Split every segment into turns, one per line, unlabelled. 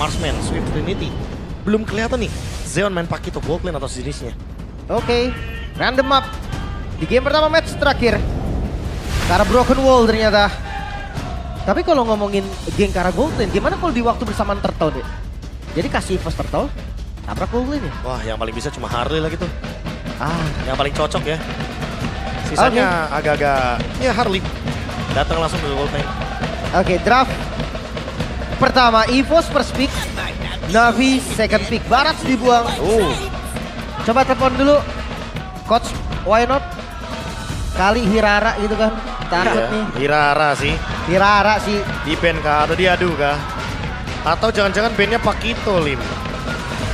Marksman, Swift Trinity. Belum kelihatan nih, Zeon main Pakito, gold lane atau sejenisnya.
Oke, random up. Di game pertama match terakhir. Karena broken wall ternyata. Tapi kalau ngomongin geng Kara gold lane, gimana kalau di waktu bersamaan Turtle deh? Jadi kasih first Turtle, tabrak gold lane ya?
Wah, yang paling bisa cuma Harley lah gitu.
Ah,
Yang paling cocok ya. Sisanya agak-agak, ya Harley. Datang langsung ke gold lane.
oke, draft. Pertama, EVOS first pick. Navi second pick. Barats dibuang. Coba telepon dulu. Coach, why not? Kali Hirara gitu kan. Takut nih.
Hirara sih.
Hirara sih.
Di ban kah? Atau diadu kah? Atau jangan-jangan bandnya Pakito, Lim.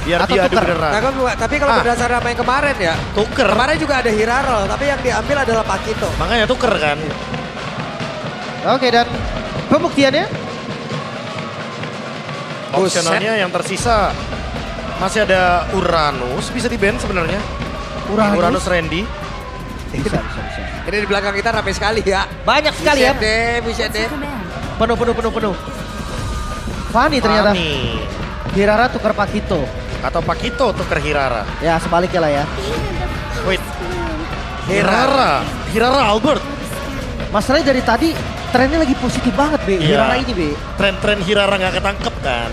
Biar
Atau
diadu
tuker.
beneran.
Nah, tapi kalau berdasarkan apa yang kemarin ya,
Tuker.
kemarin juga ada Hiraro, tapi yang diambil adalah Pakito.
Makanya tuker kan.
Oke, dan pembuktiannya
Opsionalnya yang tersisa masih ada Uranus, bisa di ban sebenarnya. Uranus Randy.
bisa.
Ini di belakang kita rame sekali ya.
Banyak sekali ya.
Buset deh.
Penuh. Fanny ternyata.
Fanny.
Hirara tukar Pakito.
Atau Pakito tuker Hirara.
Ya sebaliknya lah ya.
Wait. Hirara Albert.
Masalahnya dari tadi trennya lagi positif banget Be.
Iya.
Hirara ini Be.
Tren-tren Hirara nggak ketangkep kan.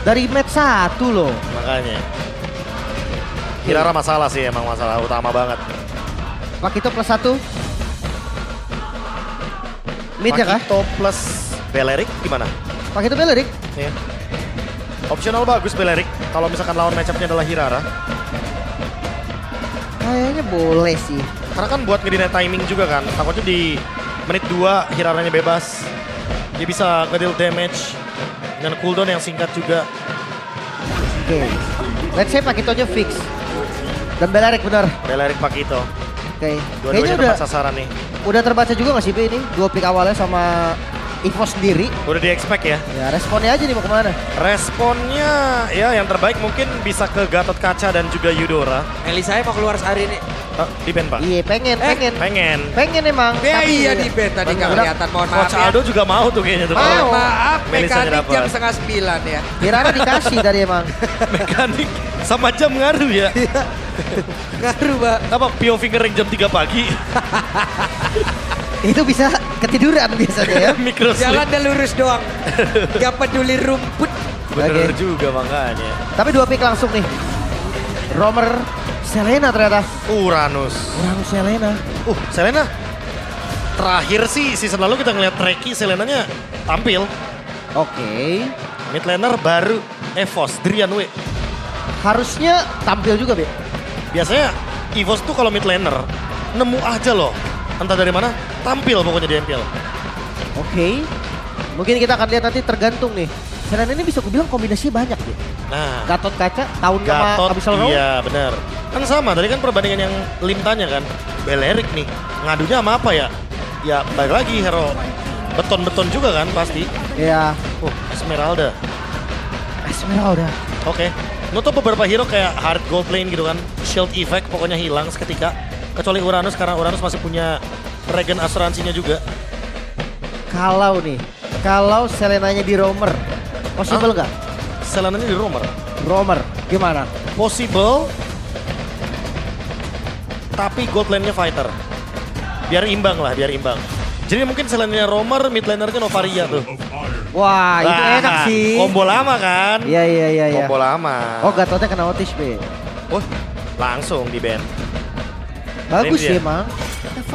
Dari match 1 loh.
Makanya. Hirara masalah sih, emang masalah utama banget.
Pakito plus 1. Mid ya kah?
Pakito plus Belerik gimana?
Pakito Belerik.
Iya. Opsional bagus Belerik kalau misalkan lawan matchupnya adalah Hirara.
Kayaknya boleh sih.
Karena kan buat ngedinai timing juga kan. Takutnya di menit 2 Hiraranya bebas. Dia bisa ngedeal damage dengan cooldown yang singkat juga.
Oke. Let's say Pakitonya fix. Dan Belerik benar.
Belerik Pakito.
Oke.
Dua-duanya
Kayaknya
dapat sasaran nih.
udah terbaca juga nggak sih Be ini? Dua pick awalnya sama EVOS sendiri.
Udah di-expect ya.
Ya responnya aja nih mau kemana?
Responnya ya yang terbaik mungkin bisa ke Gatot Kaca dan juga Eudora.
Elisa mau keluar sehari ini.
Di ban Pak?
Iya pengen. Pengen emang.
Ya
tapi
iya di band tadi nggak
Udah.
kelihatan. Mohon maaf
Coach
ya.
Aldo juga mau tuh kayaknya tuh.
Mau.
Maaf,
Melisanya
mekanik
dapat.
jam 8:30 ya.
Hirara dikasih tadi emang.
Mekanik sama jam ngaruh ya.
Ngaruh, Mbak.
Apa POV ngering jam 3 pagi?
Itu bisa ketiduran biasanya ya.
Micro
Jalan
sleep.
dan lurus doang. Gak peduli rumput.
Bener
Oke.
juga makanya.
Tapi dua pick langsung nih. Romer, Selena ternyata.
Uranus.
Selena.
Selena. Terakhir sih season lalu kita ngeliat Treki, Selenanya tampil.
Oke.
Mid laner baru EVOS, Drian W.
Harusnya tampil juga Be.
Biasanya EVOS tuh kalau mid laner nemu aja loh. Entah dari mana, tampil pokoknya di MPL.
Oke. Mungkin kita akan lihat nanti tergantung nih. Selena ini bisa gue bilang kombinasinya banyak deh.
Nah,
Gatot Kaca, tahun sama
Gatot,
Abyssal Row.
iya benar. Kan sama, tadi kan perbandingan yang Lim tanya kan. Belerik nih, ngadunya sama apa ya? Ya balik lagi hero beton-beton juga kan pasti.
Iya.
Esmeralda.
Esmeralda.
Oke. Nutup beberapa hero kayak hard gold lane gitu kan. Shield effect pokoknya hilang seketika. Kecuali Uranus karena Uranus masih punya regen asuransinya juga.
Kalau Selenanya di Romer, possible nggak?
Selenanya di Romer.
Romer, gimana?
Possible. Tapi gold lane-nya fighter. Biar imbang lah, biar imbang. Jadi mungkin Selenanya Romer, mid laner-nya Novaria tuh.
Wah, itu enak sih.
Combo lama kan?
Iya.
Combo lama.
Oh, Gatotnya kena otis, Be.
Langsung di ban.
Bagus
Ini
sih
dia.
emang.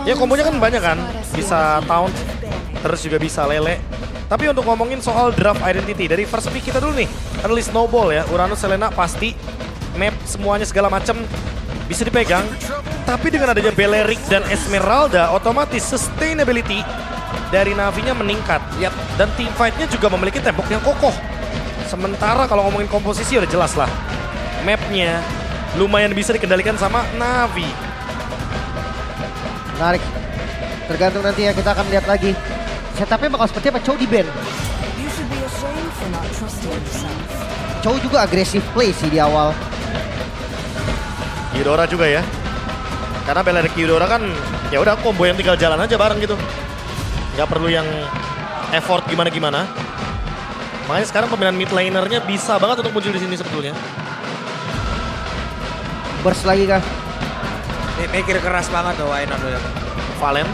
Ya kombonya kan banyak kan, bisa taunt, terus juga bisa lele. Tapi untuk ngomongin soal draft identity, dari first pick kita dulu nih, early snowball ya, Uranus, Selena pasti, map semuanya segala macam bisa dipegang. Tapi dengan adanya Belerik dan Esmeralda, otomatis sustainability dari Navinya meningkat.
Yap.
Dan team fight-nya juga memiliki tembok yang kokoh. Sementara kalau ngomongin komposisi udah jelas lah, mapnya lumayan bisa dikendalikan sama Navi.
Menarik. Tergantung nanti ya, kita akan lihat lagi. Setupnya bakal seperti apa? Chow di ban. Chow juga agresif play sih di awal.
Eudora juga ya. Karena Belerik Eudora kan ya udah combo yang tinggal jalan aja bareng gitu. Nggak perlu yang effort gimana-gimana. Makanya sekarang pemilihan mid lanernya bisa banget untuk muncul di sini sebetulnya.
Burst lagi kah?
Ini mikir keras banget tuh Why Not ya.
Valen.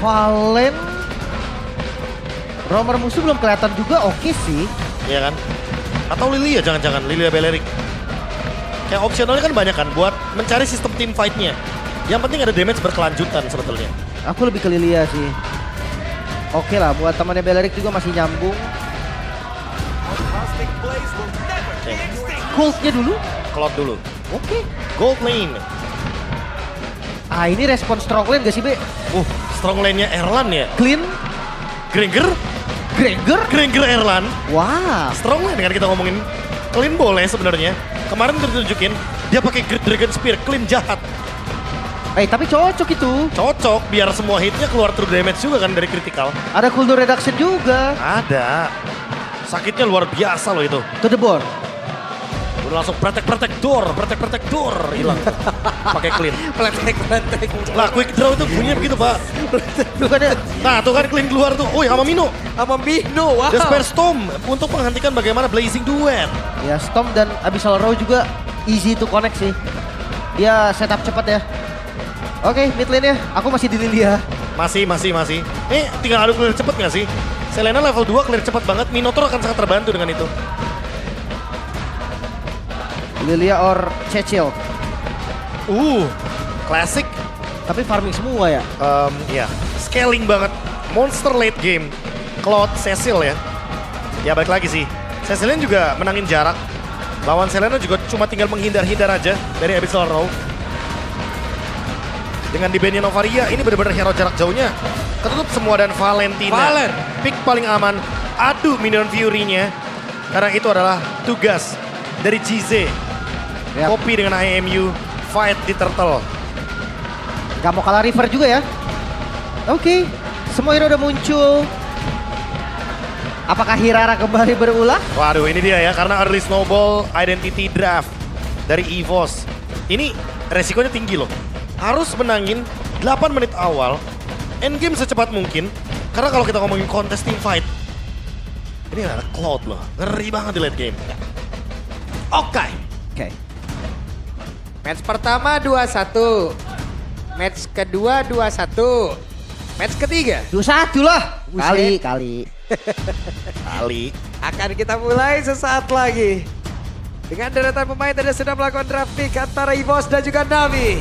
Valen. Romer musuh belum kelihatan juga, oke sih.
Iya kan? Atau Lilia jangan-jangan, Lilia Beleric. Kayak opsionalnya kan banyak kan buat mencari sistem team fight-nya. Yang penting ada damage berkelanjutan sebetulnya.
Aku lebih ke Lilia sih. Oke lah, buat temannya Beleric juga masih nyambung.
Oke.
Goldnya dulu.
Cloud dulu.
Oke.
Gold lane.
Ah ini respon strong lane gak sih Be?
Strong lane-nya Erlan ya.
Clean.
Granger. Granger Erlan.
Wah.
Strong lane kan kita ngomongin. Clean boleh sebenarnya. Kemarin udah ditunjukin dia pakai Dragon Spear, clean jahat.
Tapi cocok itu.
Cocok biar semua hitnya keluar true damage juga kan dari critical.
Ada cooldown reduction juga.
Ada. Sakitnya luar biasa loh itu.
To the board.
Udah langsung protect door, hilang. Pakai clean.
Plantek.
Lah quick draw itu bunyinya begitu, Pak.
Bukannya
Nah, tuh kan clean keluar tuh. Oh, sama Mino.
Sama Mino, wow.
Despair Storm untuk menghentikan bagaimana Blazing Duet.
ya Storm dan Abyssal Row juga easy to connect sih. Dia setup cepat ya. Oke, mid lane ya. Aku masih di Lilia.
Masih. Tinggal adu clear cepet nggak sih? Selena level 2 clear cepet banget. Minotaur akan sangat terbantu dengan itu.
Lilia or Cecil.
Classic.
Tapi farming semua ya.
Ya, scaling banget. Monster late game. Cloud Cecil ya. Ya balik lagi sih. Cecilnya juga menangin jarak. Lawan Selena juga cuma tinggal menghindar-hindar aja dari Abyssal Row. Dengan di bandnya Novaria, ini benar-benar hero jarak jauhnya. Ketutup semua dan Valentina.
Valen.
Pick paling aman. Adu minion Fury-nya. Karena itu adalah tugas dari GZ.
Yap.
Copy dengan IMU. Fight di Turtle.
Gak mau kalah River juga ya. Oke, semua hero udah muncul. Apakah Hirara kembali berulah?
Waduh, ini dia ya. Karena early snowball identity draft dari EVOS. Ini resikonya tinggi loh. Harus menangin 8 menit awal. Endgame secepat mungkin. Karena kalau kita ngomongin kontes team fight. Ini ada Cloud loh. Ngeri banget di late game.
Oke. Match pertama 2-1. Match kedua 2-1. Match ketiga
21 lah.
Buset.
Kali.
Kali.
akan kita mulai sesaat lagi. Dengan deretan pemain tadi sudah melakukan draft pick antara EVOS dan juga Navi.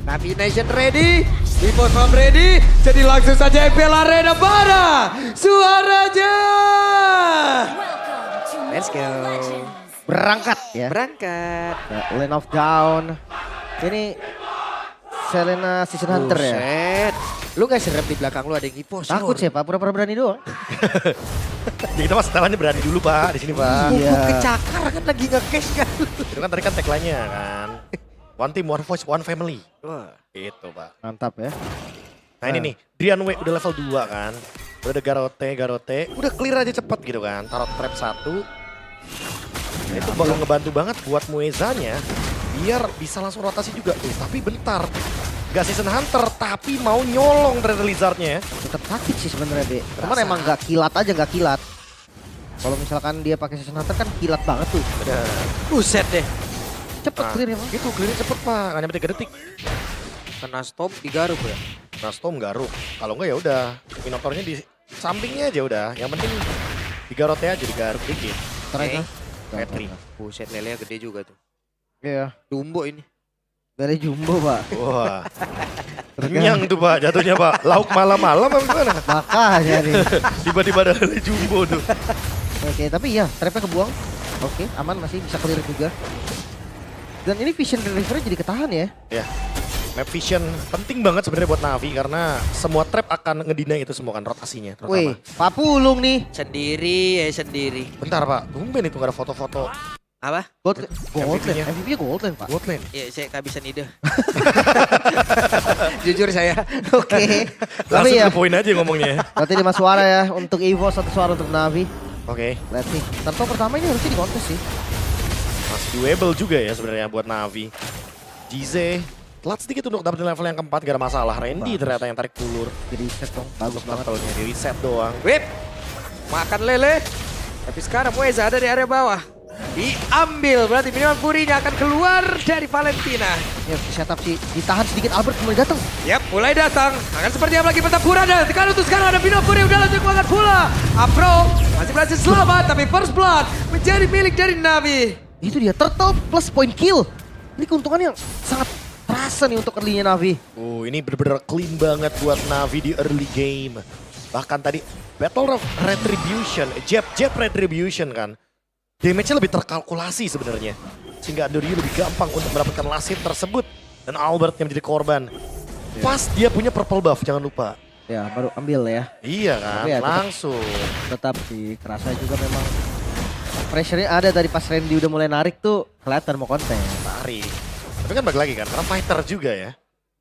Navi Nation ready, EVOS Farm ready. Jadi langsung saja FPL Arena pada suaranya. Let's go.
Berangkat ya.
Berangkat.
Lane of Down. Ini Selena Season Hunter ya.
Buset. Lu gak serem di belakang lu ada yang EVOS.
Takut sih Pak, pura-pura berani doang.
Jadi kita mas setelahnya berani dulu Pak di sini Pak.
Iya.
Kecakar kan lagi nge-cash kan.
Itu kan tadi kan tagline-nya kan. One team, one voice, one family.
Wah.
Itu Pak.
Mantap ya.
Nah ini nih, Drianwe udah level 2 kan. Udah ada Garote. Udah clear aja cepet gitu kan. Taruh trap 1. Nah, itu bakal ngebantu banget buat Muezanya. Biar bisa langsung rotasi juga. Tapi bentar. Gak Season Hunter, tapi mau nyolong dari Lizard-nya ya.
Tetap taktik sih sebenarnya Be. Cuman emang gak kilat aja, gak kilat. Kalau misalkan dia pakai Season Hunter kan kilat banget tuh.
Udah.
Buset deh.
Cepet clear ya Pak.
Gitu, clear cepet Pak. Gak nyampe 3 detik.
Kena stop digaruk ya.
Nah, Storm garuk. Kalau enggak ya udah, Minotaurnya di sampingnya aja udah. Yang penting digarote aja, digaruk dikit.
Terakhir.
Patrick.
Buset lelenya gede juga tuh.
Iya.
Dumbo ini.
Dari Jumbo Pak.
Wah. Kenyang tuh Pak jatuhnya Pak. Lauk malam-malam apa gimana?
Makanya nih.
Tiba-tiba ada jumbo tuh.
Oke, tapi ya trapnya kebuang. Oke, aman masih bisa clear juga. Dan ini vision delivery jadi ketahan ya.
Ya. Map vision penting banget sebenarnya buat Navi karena semua trap akan ngedinai itu semua kan rotasinya. Terutama.
Wih, Pak Pulung nih.
Sendiri.
Bentar Pak, tumben itu gak ada foto-foto.
Apa?
Gold
MVP-nya.
lane. MVP-nya gold lane Pak.
Gold lane.
Ya saya kehabisan ide. Jujur saya.
Oke. Tapi
Langsung
ya,
ke poin aja ngomongnya ya.
berarti 5 suara ya untuk EVOS, 1 suara untuk Navi.
Oke.
Let's see. Tentu pertama ini harusnya di kontes sih.
Masih doable juga ya sebenarnya buat Navi. GZ telat sedikit untuk dapetin level yang keempat, gak ada masalah. Randy
Bagus.
ternyata yang tarik ulur.
Jadi set dong, bagus banget.
Levelnya di reset doang.
Whip. makan lele. Tapi sekarang Weza ada di area bawah. Diambil, berarti minimal Furinya akan keluar dari Valentina.
Ya, setup sih. Ditahan sedikit, Albert mulai datang.
Yap, mulai datang. Akan seperti apa lagi pertempuran dan sekarang untuk sekarang ada minimal Fury udah langsung mengangkat bola. Afro masih berhasil selamat, tapi first blood menjadi milik dari Navi.
Itu dia, turtle plus point kill. Ini keuntungan yang sangat terasa nih untuk early-nya Navi.
Ini bener-bener clean banget buat Navi di early game. Bahkan tadi Battle of Retribution, jab Retribution kan. Damage-nya lebih terkalkulasi sebenarnya. Sehingga Andoryu lebih gampang untuk mendapatkan last hit tersebut. Dan Albert yang menjadi korban. Pas dia punya purple buff, jangan lupa.
Ya, baru ambil ya.
Iya kan,
Ya,
langsung.
Tetap sih, kerasa juga memang pressure-nya ada tadi pas Randy udah mulai narik tuh kelihatan mau konten.
Tarik. Tapi kan balik lagi kan, karena fighter juga ya.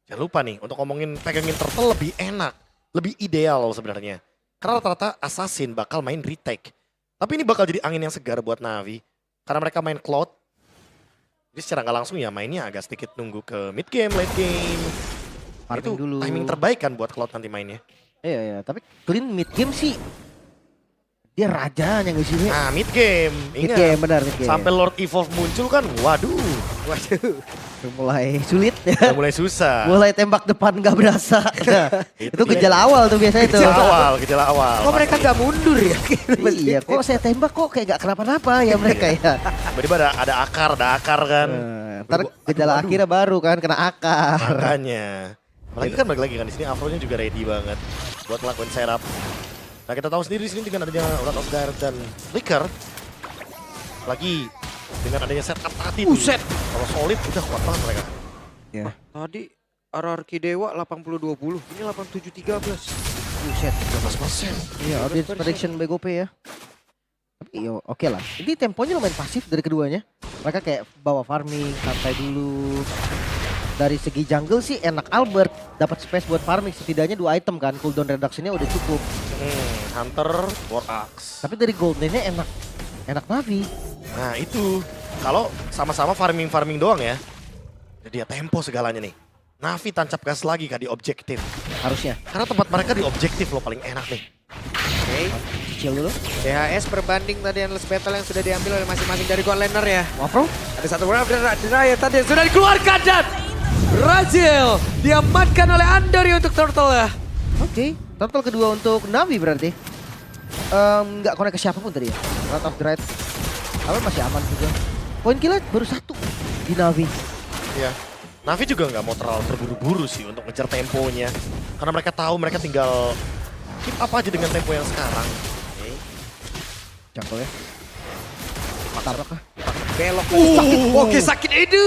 Jangan lupa nih, untuk ngomongin pegangin turtle lebih enak. Lebih ideal sebenarnya. Karena rata-rata assassin bakal main retake. Tapi ini bakal jadi angin yang segar buat Navi. Karena mereka main Cloud. Jadi secara nggak langsung ya mainnya agak sedikit nunggu ke mid game, late game.
Farming
Itu
dulu.
timing terbaik kan buat Cloud nanti mainnya.
Iya, tapi clean mid game sih. Dia rajanya nggak sih? Be?
Nah mid game,
Mid
ingat.
game, benar mid game.
Sampai Lord Evolve muncul kan, waduh.
Udah mulai sulit ya.
Udah mulai susah.
Mulai tembak depan nggak berasa. Nah,
Itu
itu
dia.
gejala awal tuh biasanya tuh.
Gejala awal.
Kok mereka nggak mundur ya?
Iya, kok saya tembak kok kayak gak kenapa-napa ya mereka ya.
Tiba-tiba ada akar kan.
Ntar gejala akhirnya baru kan kena akar.
Makanya. Apalagi kan balik lagi kan di sini Afro-nya juga ready banget buat ngelakuin setup. Nah kita tahu sendiri di sini dengan adanya Wrath of Dire dan Flicker, lagi dengan adanya setup tadi tuh.
Buset.
Kalau solid udah kuat banget mereka.
Ya,
Tadi RRQ Dewa 80-20, ini 87-13.
buset.
12%.
Iya, audience prediction BGOP ya. Tapi yo oke lah. Ini temponya lumayan pasif dari keduanya. Mereka kayak bawa farming, santai dulu. Dari segi jungle sih enak Albert dapat space buat farming, setidaknya 2 item kan, cooldown reduction-nya udah cukup.
Hunter, War Axe.
Tapi dari goldennya enak Navi.
Nah itu kalau sama-sama farming doang ya. Jadi ya tempo segalanya nih. Navi tancap gas lagi kah di objektif.
Harusnya.
Karena tempat mereka di objektif loh paling enak nih.
Oke.
Chill dulu.
DHS berbanding tadi endless battle yang sudah diambil oleh masing-masing dari god laner ya.
Wafro?
Ada satu wave dari tadi yang sudah dikeluarkan dan Brazil diamankan oleh Andori untuk turtle ya.
Oke. Total kedua untuk Navi berarti. Nggak connect ke siapapun tadi ya. Wrath of Dread. Albert masih aman juga. Poin killnya baru 1 di Navi.
Ya, Navi juga nggak mau terlalu terburu-buru sih untuk ngejar temponya. Karena mereka tahu mereka tinggal keep up aja dengan tempo yang sekarang.
Cakol ya. Tabrak kah?
Belok sakit. Oke sakit itu.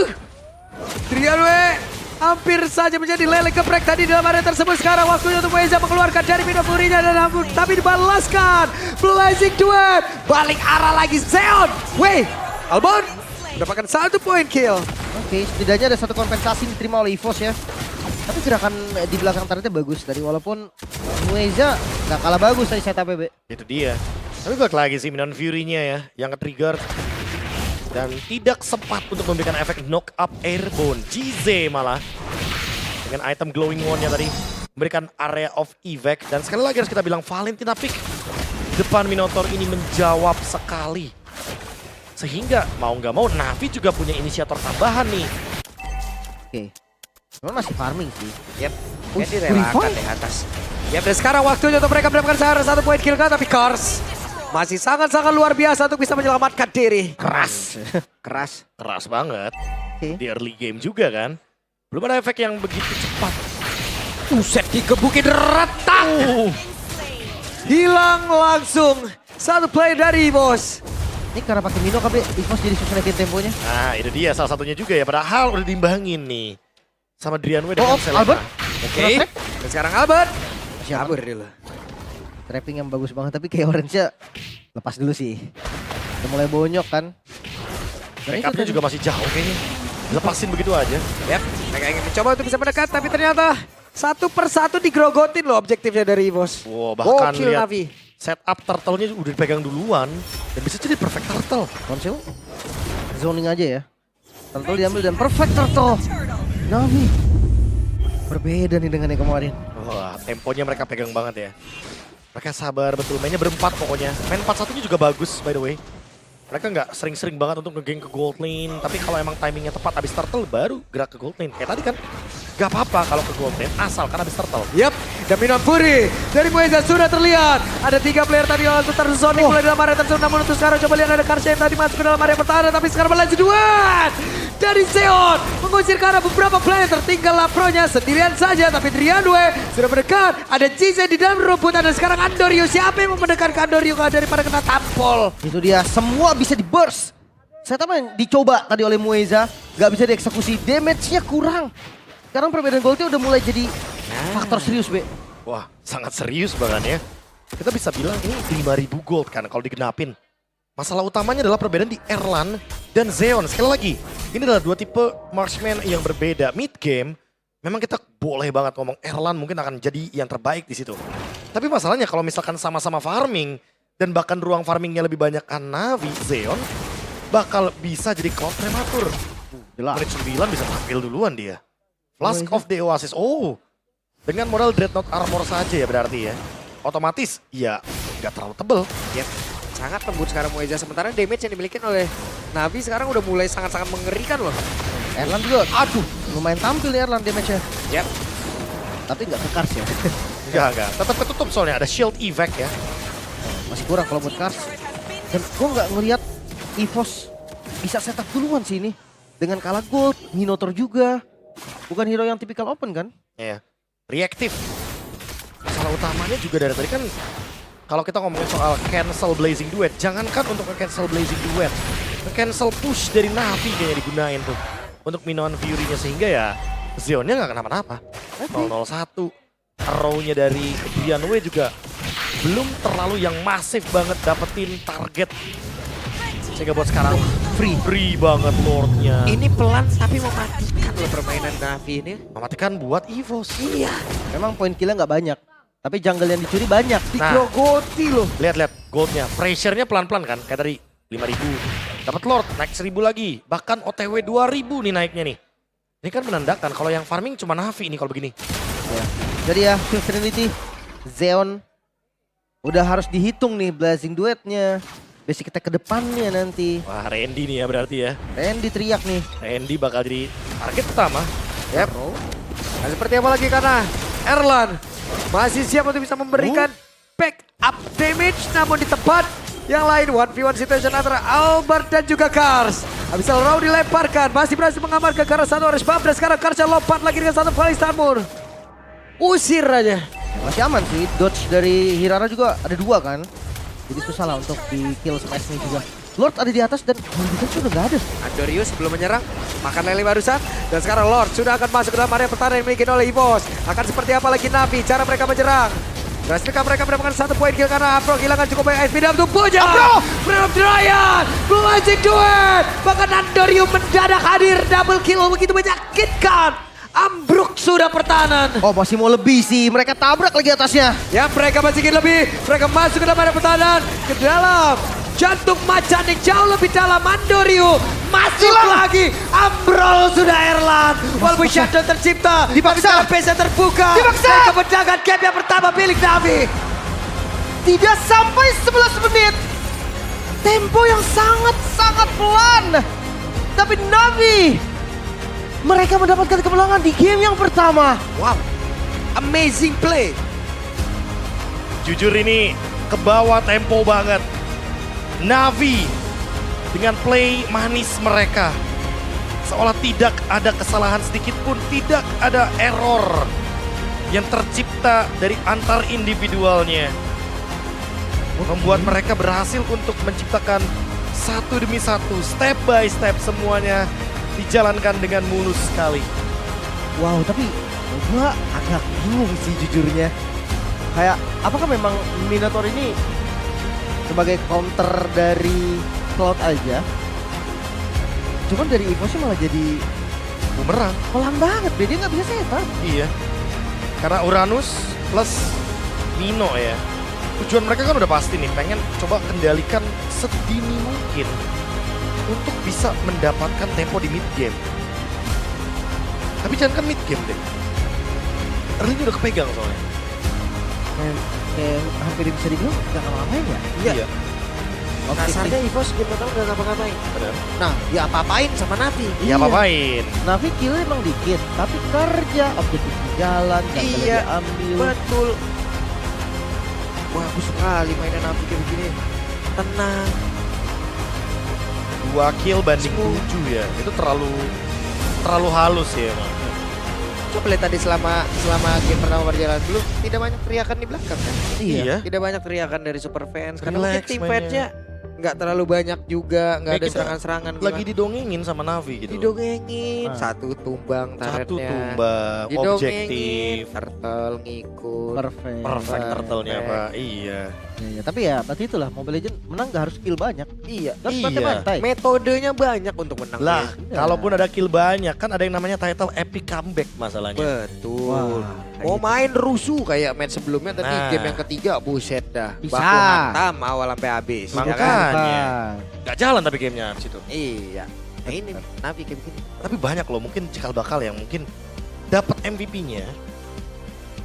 Trianwe hampir saja menjadi lele geprek tadi dalam area tersebut. Sekarang waktunya untuk Weza mengeluarkan dari Mina Furinya dan ampun. Tapi dibalaskan. Blazing Duet. Balik arah lagi Zeon. Weh. Albon mendapatkan 1 point kill.
Oke, setidaknya ada 1 kompensasi diterima oleh EVOS ya. Tapi gerakan di belakang turretnya bagus tadi, walaupun Weza nggak kalah bagus tadi setup PB.
Itu dia. Tapi balik lagi sih Minion Fury-nya ya yang nge-trigger. Dan tidak sempat untuk memberikan efek knock up airborne. GZ malah. Dengan item glowing one-nya tadi. Memberikan area of evac. Dan sekali lagi harus kita bilang Valentina pick. Depan Minotaur ini menjawab sekali. Sehingga mau nggak mau Navi juga punya inisiator tambahan nih.
Oke. Cuman masih farming sih.
Yap.
Ush,
Jadi relakan
Purify.
di atas. Yap, dan sekarang waktunya untuk mereka mendapatkan 1 point kill kan, tapi Kars masih sangat-sangat luar biasa untuk bisa menyelamatkan diri.
Keras.
Keras.
Keras banget.
Oke.
Di early game juga kan. Belum ada efek yang begitu cepat.
Buset, digebukin retak. Hilang langsung. 1 play dari bos.
Ini karena pakai Mino KB, EVOS jadi susah naikin temponya.
Nah itu dia salah satunya juga ya. Padahal udah diimbangin nih. Sama Drianwe dengan Selena.
Albert.
Oke. Dan sekarang Albert.
Masih
Kabur
aman.
dulu.
Trapping yang bagus banget, tapi kayak orange-nya lepas dulu sih. Udah mulai bonyok kan. Dan itu
Backupnya
tadi.
juga masih jauh kayaknya. Lepasin begitu aja.
Yap, mereka ingin mencoba untuk bisa mendekat, tapi ternyata 1 persatu digrogotin loh objektifnya dari bos.
Wow, bahkan
Gokil
lihat
Navi.
setup turtle-nya udah dipegang duluan. Dan bisa jadi perfect turtle.
Konsel zoning aja ya. Turtle diambil dan perfect turtle. Navi. Berbeda nih dengan yang kemarin.
Wah, temponya mereka pegang banget ya. Mereka sabar betul, mainnya berempat pokoknya. Main 4-1-nya juga bagus by the way. Mereka nggak sering-sering banget untuk nge-gank ke gold lane. Tapi kalau emang timingnya tepat abis turtle baru gerak ke gold lane. Kayak tadi kan, gak apa-apa kalau ke gold lane asalkan abis turtle.
Yap, dan Minon Fury dari Mueza sudah terlihat. Ada 3 player tadi langsung tersonic mulai dalam area tersebut. Namun untuk sekarang coba lihat ada Karsha yang tadi masuk ke dalam area pertahanan. Tapi sekarang berlanjut duet dari Zeon. Mengusir ke arah beberapa player. Tertinggal Lapro-nya sendirian saja. Tapi Drianwe sudah mendekat. Ada Jize di dalam rumput. Ada sekarang Andorio. Siapa yang mau mendekat ke Andorio daripada kena tampol?
Itu dia, semua bisa di burst. Saya tahu yang dicoba tadi oleh Mueza, gak bisa dieksekusi, damage-nya kurang. Sekarang perbedaan goldnya udah mulai jadi faktor serius, Be.
Wah, sangat serius bahkan ya. Kita bisa bilang ini 5.000 gold kan kalau digenapin. Masalah utamanya adalah perbedaan di Erlan dan Zeon. Sekali lagi, ini adalah dua tipe marksman yang berbeda. Mid game, memang kita boleh banget ngomong Erlan mungkin akan jadi yang terbaik di situ. Tapi masalahnya kalau misalkan sama-sama farming, dan bahkan ruang farmingnya lebih banyak kan Navi, Zeon bakal bisa jadi cloud prematur.
Jelas.
Menit 9 bisa tampil duluan dia. Flask of the Oasis. Oh, dengan modal Dreadnought Armor saja ya berarti ya. Otomatis ya nggak terlalu tebel.
Yap, sangat lembut sekarang Mueza. Sementara damage yang dimiliki oleh Navi sekarang udah mulai sangat-sangat mengerikan loh.
Erlan juga, aduh, lumayan tampil ya Erlan damage-nya.
Yap.
Tapi nggak ke Kars ya.
Enggak. Tetap ketutup soalnya ada shield evac ya.
Masih kurang kalau buat Kars. Dan gue nggak ngelihat EVOS bisa setup duluan sih ini. Dengan kalah gold, Minotaur juga. Bukan hero yang tipikal open kan?
Iya. Reaktif. Masalah utamanya juga dari tadi kan kalau kita ngomongin soal cancel Blazing Duet, jangankan untuk cancel Blazing Duet, cancel push dari Navi kayaknya digunain tuh untuk Minoan Fury-nya sehingga ya Zeonnya nggak kenapa-napa. 001. Arrow-nya dari Drianwe juga belum terlalu yang masif banget dapetin target. Sehingga buat sekarang free banget Lord-nya.
Ini pelan tapi mematikan loh permainan Navi ini.
Mematikan buat EVOS.
Iya.
Memang poin killnya nggak banyak. Tapi jungle yang dicuri banyak.
Nah.
Digrogoti loh.
Lihat goldnya, pressure-nya pelan-pelan kan, kayak tadi 5.000. Dapat Lord, naik 1.000 lagi. Bahkan OTW 2.000 nih naiknya nih. Ini kan menandakan kalau yang farming cuma Navi nih kalau begini.
Ya. Jadi ya, Fifth Trinity, Zeon udah harus dihitung nih Blazing Duetnya. Basic kita ke depannya nanti.
Wah, Randy nih ya berarti ya.
Randy teriak nih.
Randy bakal jadi target pertama.
Yap. Nah, seperti apa lagi karena Erlan masih siap untuk bisa memberikan back up damage. Namun di tempat yang lain 1v1 situation antara Albert dan juga Kars. Habis Raw dilemparkan. Masih berhasil mengamankan karena satu Orange Buff. Dan sekarang Kars lompat lagi dengan satu Volley Stamur. Usir aja.
Masih aman sih, dodge dari Hirara juga ada 2 kan. Jadi susah lah untuk di kill smash-nya juga. Lord ada di atas dan Holy sudah gak ada.
Andorio sebelum menyerang, makan lele barusan. Dan sekarang Lord sudah akan masuk ke dalam area pertahanan yang dimiliki oleh EVOS. Akan seperti apa lagi Navi, cara mereka menyerang. Berhasilkah mereka mendapatkan 1 poin kill karena Afro kehilangan cukup banyak SP dalam tubuhnya. Afro! Freedom Dryan! Blazing Duet! Bahkan Andorio mendadak hadir, double kill begitu menyakitkan. Ambruk sudah pertahanan.
Oh masih mau lebih sih, mereka tabrak lagi atasnya.
Ya mereka masih ingin lebih. Mereka masuk ke dalam area pertahanan. Ke dalam jantung macan yang jauh lebih dalam. Andorio masuk lagi. Ambrol sudah Erlan. Walaupun shutdown tercipta.
Dipaksa.
PC terbuka.
Dipaksa.
Dan kemenangan game yang pertama milik Navi.
Tidak sampai 11 menit. Tempo yang sangat-sangat pelan. Tapi Navi, mereka mendapatkan kemenangan di game yang pertama.
Wow, amazing play.
Jujur ini ke bawah tempo banget. Navi dengan play manis mereka. Seolah tidak ada kesalahan sedikit pun, tidak ada error yang tercipta dari antar individualnya. Membuat mereka berhasil untuk menciptakan satu demi satu, step by step semuanya dijalankan dengan mulus sekali.
Wow, tapi gua agak bingung sih jujurnya. Kayak apakah memang Minotaur ini sebagai counter dari Cloud aja? Cuman dari EVOS malah jadi
Bumerang.
pelan banget, dia nggak bisa setup.
Iya. Karena Uranus plus Mino ya. Tujuan mereka kan udah pasti nih, pengen coba kendalikan sedini mungkin untuk bisa mendapatkan tempo di mid game. Tapi jangan kan mid game deh. Early udah kepegang soalnya.
kayak hampir bisa dibilang nggak ngapa-ngapain ya.
Iya.
Kasarnya EVOS game pertama gak ngapa-ngapain.
Benar.
Nah, ya apa-apain sama Navi.
Iya apa-apain.
Navi kill emang dikit, tapi kerja objektif di jalan,
Iya.
iya. Ambil.
Betul. Bagus sekali mainan Navi kayak begini. Tenang.
2 kill banding 7 ya. Itu terlalu halus ya emang.
Coba lihat tadi selama game pertama berjalan dulu tidak banyak teriakan di belakang kan?
Iya.
Tidak banyak teriakan dari super fans karena
Relax
mungkin team
mainnya.
fight-nya nggak terlalu banyak juga, nggak
Kayak
ada
kita
serangan-serangan.
Lagi didongengin sama Navi gitu.
didongengin,
Ah.
satu tumbang
Satu
turretnya.
tumbang,
Didongengin,
objektif.
turtle ngikut.
Perfect.
Perfect turtle-nya Pak. Iya.
Iya, tapi ya berarti itulah Mobile Legends menang gak harus kill banyak.
Iya.
Harus
Iya.
bantai.
Metodenya banyak untuk menang.
Lah,
Iya.
kalaupun ada kill banyak kan ada yang namanya title epic comeback masalahnya.
Betul.
Wah,
Mau main rusuh kayak match sebelumnya tadi
Nah.
game yang ketiga buset dah.
Bisa.
Baku hantam awal sampai habis. ya
Makanya.
kan?
Makanya. Gak jalan tapi gamenya abis itu.
Iya. Nah ini Navi kayak begini.
Tapi banyak loh mungkin cikal bakal yang mungkin dapat MVP-nya.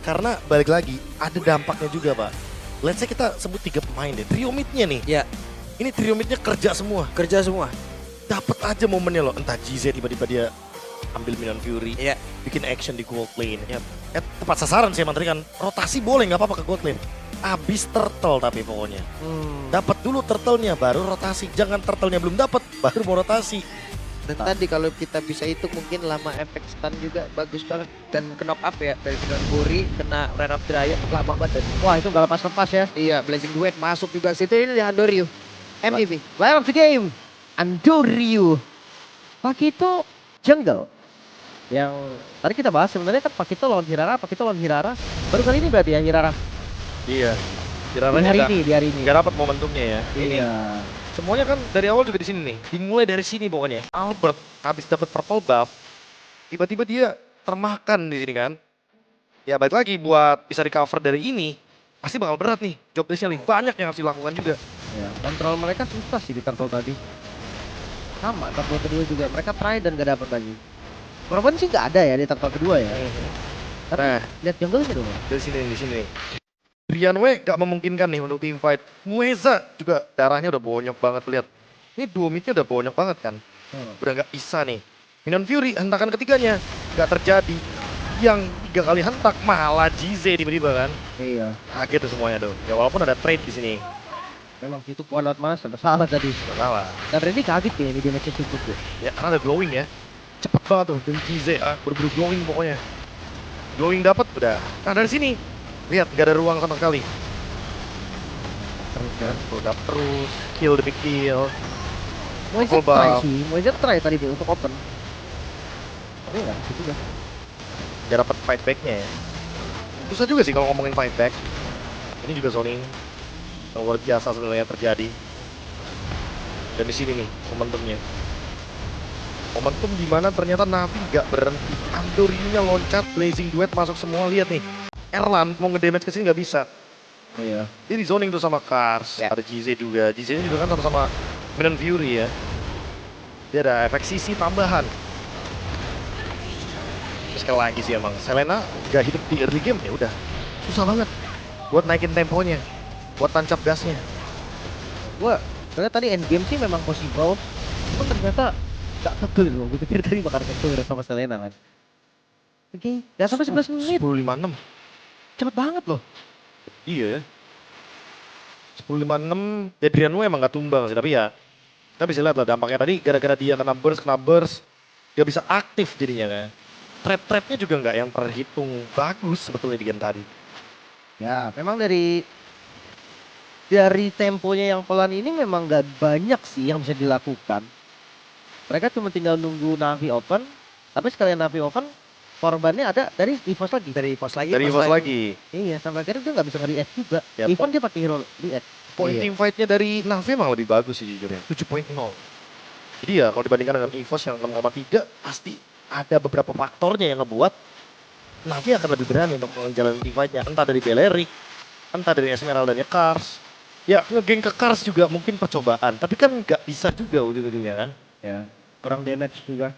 Karena balik lagi ada dampaknya juga Pak. Let's say kita sebut 3 pemain deh. Trio mid-nya nih.
Ya,
Ini trio mid-nya kerja semua.
kerja semua.
Dapat aja momennya loh. Entah GZ tiba-tiba dia ambil Minion Fury.
Iya.
Bikin action di gold lane. Tepat sasaran sih emang tadi kan. Rotasi boleh nggak apa-apa ke gold lane. Abis turtle tapi pokoknya. Dapat dulu turtle-nya baru rotasi. Jangan turtle-nya belum dapat baru mau rotasi.
Dan tadi kalau kita bisa hitung mungkin lama efek stun juga bagus banget. Dan knock up ya dari Finan Buri kena Rain of Dryad lama banget.
Wah, itu gak lepas-lepas ya.
Iya, Blazing Duet masuk juga situ ini Andoryu. MVP.
Player of the game, Andoryu. Pakito Jungle. Yang tadi kita bahas sebenarnya kan Pakito lawan Hirara. Baru kali ini berarti ya Hirara.
Iya.
Di hari ini.
Nggak dapat momentumnya ya.
Iya.
Semuanya kan dari awal juga di sini nih. Dimulai dari sini pokoknya. Albert habis dapat purple buff, tiba-tiba dia termakan di sini kan. Ya balik lagi buat bisa recover dari ini, pasti bakal berat nih. Job desk-nya nih banyak yang harus dilakukan juga.
Ya, kontrol mereka susah sih di turtle tadi. Sama, turtle kedua juga mereka try dan gak dapat lagi. Korban sih gak ada ya di turtle kedua ya. Tapi
Nah,
lihat jungle-nya dong.
dari sini di sini. Rianwe gak memungkinkan nih untuk team fight. Mueza juga darahnya udah bonyok banget lihat. Ini duo mid-nya udah bonyok banget kan. Udah gak bisa nih. Minion Fury hentakan ketiganya gak terjadi. Yang 3 kali hentak malah GZ tiba-tiba kan.
Iya.
Kaget tuh semuanya tuh. Ya walaupun ada trade di sini.
Memang itu kuat mas, ada salah tadi.
Gak salah.
Dan Randy kaget ya ini dia match cukup tuh.
Ya karena ada glowing ya. Cepet banget tuh dari GZ berburu glowing pokoknya. Glowing dapat udah. Nah dari sini lihat gak ada ruang sama sekali.
Terus kan.
Produk terus, kill demi kill.
Moise
Full
try
buff.
sih, Moise try tadi dia untuk open. Tapi enggak gitu juga.
Gak dapat fight back-nya ya. Susah juga sih kalau ngomongin fight back. Ini juga zoning yang luar biasa sebenarnya terjadi. Dan di sini nih momentumnya. Momentum di mana ternyata Navi gak berhenti. Andoryu-nya loncat, Blazing Duet masuk semua, lihat nih. Erlan mau ngedamage ke sini nggak bisa.
Iya.
Dia di zoning tuh sama Cars,
Ya.
ada GZ juga. GZ juga kan sama-sama Minion Fury ya. Dia ada efek CC tambahan. Terus sekali lagi sih emang Selena gak hidup di early game ya udah susah banget buat naikin temponya, buat tancap gasnya.
Gua sebenarnya tadi end game sih memang possible. Cuma ternyata gak kekeh loh. Gue pikir tadi bakal kekeh sama Selena kan. Oke, gak sampai 11 menit.
10.56.
Cepet banget loh.
Iya ya. 10.56 Adriano emang gak tumbang sih tapi ya kita bisa lihat lah dampaknya tadi gara-gara dia kena burst dia bisa aktif jadinya kan. Trap-trapnya juga nggak yang terhitung bagus sebetulnya di game tadi.
Ya, memang dari temponya yang pelan ini memang gak banyak sih yang bisa dilakukan. Mereka cuma tinggal nunggu Navi open, tapi sekalian Navi open, korbannya ada dari EVOS lagi.
Dari pos lagi.
Dari EVOS lagi.
Iya, sampai akhirnya dia nggak bisa nge-react juga.
Ya,
Even dia pakai hero react.
Point
Iya.
team fight-nya dari Navi emang lebih bagus sih jujurnya. 7.0. Jadi ya kalau dibandingkan dengan EVOS yang 6,3 pasti ada beberapa faktornya yang ngebuat Navi akan lebih berani untuk menjalani team fight-nya. Entah dari Belerik, entah dari Esmeralda-nya Cars. Ya ngegeng ke Cars juga mungkin percobaan. Tapi kan nggak bisa juga ujung-ujungnya kan.
Ya, kurang damage juga.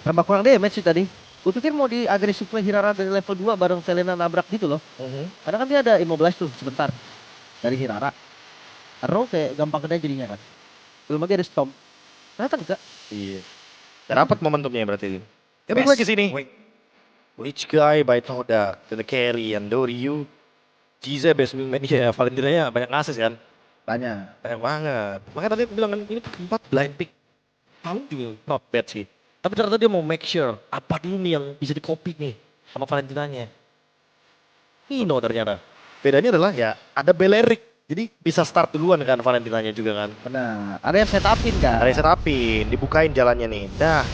Tambah kurang damage sih tadi. Gue pikir mau di agresif play Hirara dari level 2 bareng Selena nabrak gitu loh. Karena kan dia ada immobilize tuh sebentar dari Hirara. Arrow kayak gampang kena jadinya kan. Belum lagi ada Storm. Ternyata enggak.
Iya. Dapat momentumnya berarti. Ya
Best.
lagi sini. Witch Guy by Toda, the carry, and Doryu. Jize best wingman ya, Valentinanya banyak ngasih kan.
Banyak.
Banyak banget. Makanya tadi aku bilang kan ini keempat blind pick. Palu juga not bad sih. Tapi ternyata dia mau make sure apa dulu nih yang bisa di copy nih sama Valentinanya. Nino ternyata. Bedanya adalah ya ada Belerik. Jadi bisa start duluan kan Valentinanya juga kan.
Benar. Ada yang set upin kan.
Ada yang setupin, dibukain jalannya nih. Nah,